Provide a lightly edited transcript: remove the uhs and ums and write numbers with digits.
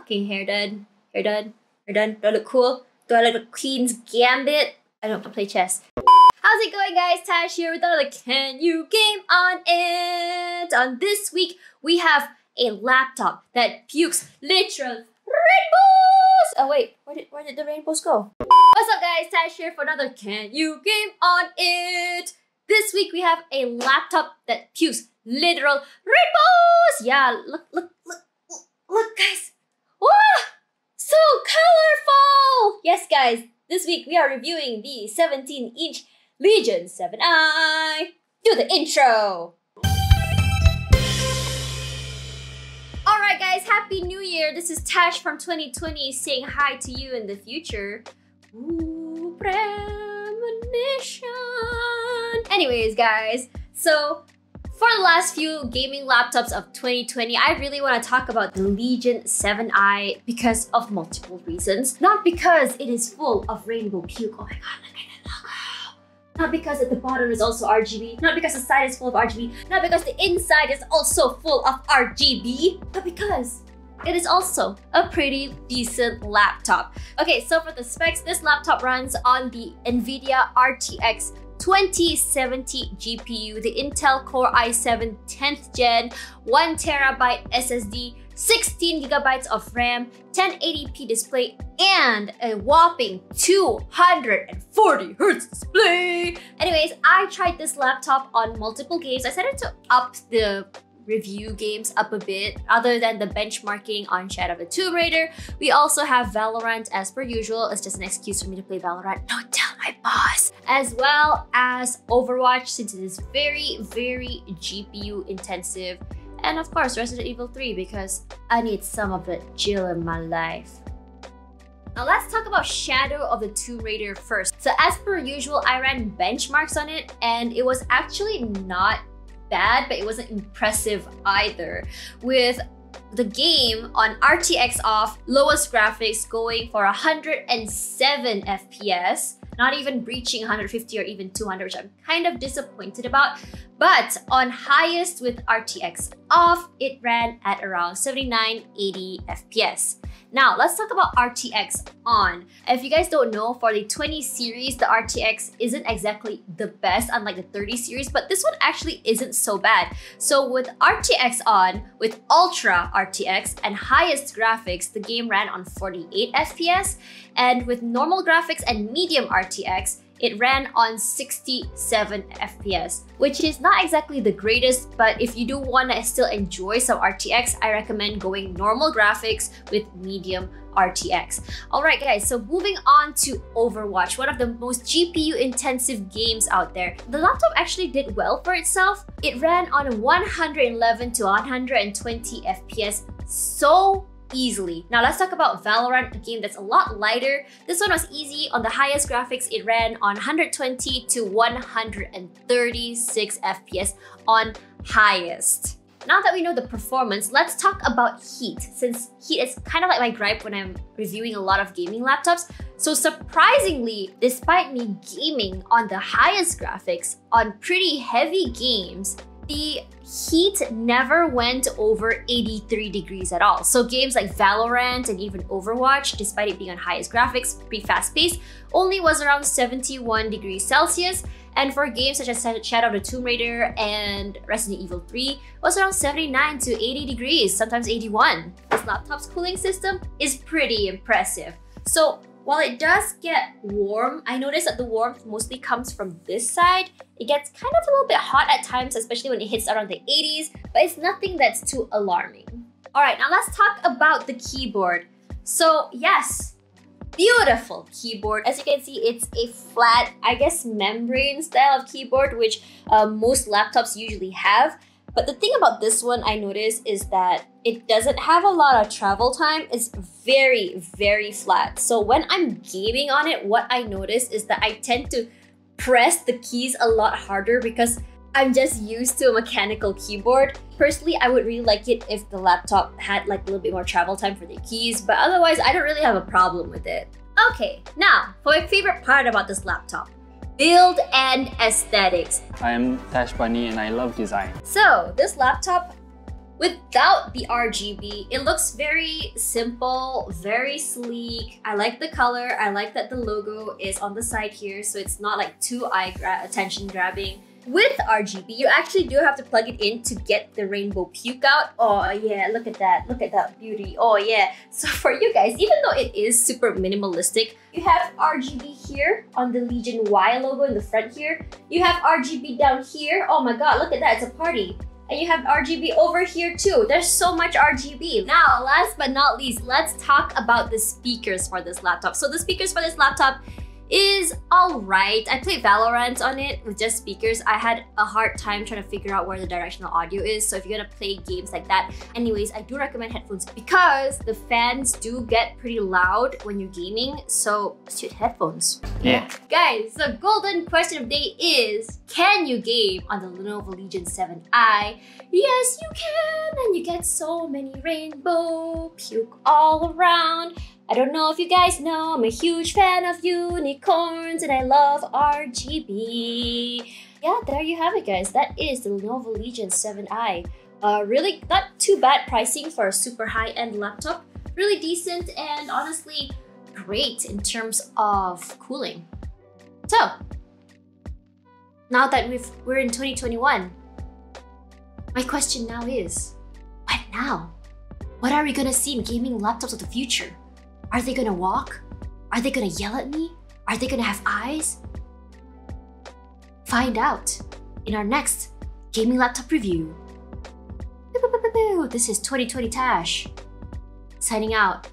Okay, hair done. Hair done. Hair done. Do I look cool? Do I look like Queen's Gambit? I don't play chess. How's it going, guys? Tash here with another Can You Game on it. On this week, we have a laptop that pukes literal rainbows! Oh wait, where did the rainbows go? What's up, guys? Tash here for another Can You Game on it. This week, we have a laptop that pukes literal rainbows! Yeah, look, guys. Wow! So colorful! Yes, guys, this week we are reviewing the 17-inch Legion 7i. Do the intro! Alright guys, Happy New Year! This is Tash from 2020 saying hi to you in the future. Ooh, premonition! Anyways guys, so for the last few gaming laptops of 2020, I really want to talk about the Legion 7i because of multiple reasons. Not because it is full of rainbow puke. Oh my god, look at the logo. Not because at the bottom is also RGB. Not because the side is full of RGB. Not because the inside is also full of RGB. But because it is also a pretty decent laptop. Okay, so for the specs, this laptop runs on the NVIDIA RTX 2070 GPU, the Intel Core i7 10th Gen, 1TB SSD, 16GB of RAM, 1080p display, and a whopping 240Hz display. Anyways, I tried this laptop on multiple games. I decided to up the review games up a bit. Other than the benchmarking on Shadow of the Tomb Raider, we also have Valorant as per usual. It's just an excuse for me to play Valorant. Don't tell my boss. As well as Overwatch, since it is very, very GPU intensive. And of course, Resident Evil 3 because I need some of the chill in my life. Now let's talk about Shadow of the Tomb Raider first. So as per usual, I ran benchmarks on it and it was actually not bad, but it wasn't impressive either. With the game on RTX off, lowest graphics going for 107 FPS, not even breaching 150 or even 200, which I'm kind of disappointed about. But on highest with RTX off, it ran at around 79-80 FPS. Now, let's talk about RTX on. If you guys don't know, for the 20 series, the RTX isn't exactly the best, unlike the 30 series, but this one actually isn't so bad. So with RTX on, with Ultra RTX and highest graphics, the game ran on 48 FPS, and with normal graphics and medium RTX, it ran on 67 FPS, which is not exactly the greatest, but if you do want to still enjoy some RTX, I recommend going normal graphics with medium RTX. Alright guys, so moving on to Overwatch, one of the most GPU intensive games out there. The laptop actually did well for itself. It ran on 111 to 120 FPS so easily. Now let's talk about Valorant, a game that's a lot lighter. This one was easy. On the highest graphics, it ran on 120 to 136 FPS on highest. Now that we know the performance, let's talk about heat, since heat is kind of like my gripe when I'm reviewing a lot of gaming laptops. So surprisingly, despite me gaming on the highest graphics on pretty heavy games, the heat never went over 83 degrees at all. So games like Valorant and even Overwatch, despite it being on highest graphics, pretty fast paced, only was around 71 degrees Celsius. And for games such as Shadow of the Tomb Raider and Resident Evil 3, was around 79 to 80 degrees, sometimes 81. This laptop's cooling system is pretty impressive. So while it does get warm, I noticed that the warmth mostly comes from this side. It gets kind of a little bit hot at times, especially when it hits around the 80s, but it's nothing that's too alarming. Alright, now let's talk about the keyboard. So yes, beautiful keyboard. As you can see, it's a flat, I guess, membrane style of keyboard, which most laptops usually have. But the thing about this one I noticed is that it doesn't have a lot of travel time. It's very, very flat. So when I'm gaming on it, what I notice is that I tend to press the keys a lot harder because I'm just used to a mechanical keyboard. Personally, I would really like it if the laptop had like a little bit more travel time for the keys, but otherwise I don't really have a problem with it. Okay, now for my favorite part about this laptop. Build and aesthetics. I am Tash Bunny and I love design. So this laptop without the RGB. It looks very simple, very sleek. I like the color. I like that the logo is on the side here, so it's not like too attention grabbing. With RGB, you actually do have to plug it in to get the rainbow puke out. Oh yeah, look at that. Look at that beauty. Oh yeah. So for you guys, even though it is super minimalistic, you have RGB here on the Legion Y logo in the front here. You have RGB down here. Oh my god, look at that. It's a party. And you have RGB over here too. There's so much RGB. Now, last but not least, let's talk about the speakers for this laptop. So the speakers for this laptop is alright. I played Valorant on it with just speakers. I had a hard time trying to figure out where the directional audio is. So if you're gonna play games like that, anyways, I do recommend headphones because the fans do get pretty loud when you're gaming. So shoot headphones. Yeah. Guys, the golden question of the day is, can you game on the Lenovo Legion 7i? Yes, you can, and you get so many rainbow puke all around. I don't know if you guys know, I'm a huge fan of unicorns and I love RGB. Yeah, there you have it guys. That is the Lenovo Legion 7i. Really not too bad pricing for a super high-end laptop. Really decent and honestly great in terms of cooling. So, now that we're in 2021, my question now is, what now? What are we gonna see in gaming laptops of the future? Are they gonna walk? Are they gonna yell at me? Are they gonna have eyes? Find out in our next gaming laptop review. This is 2020 Tash, signing out.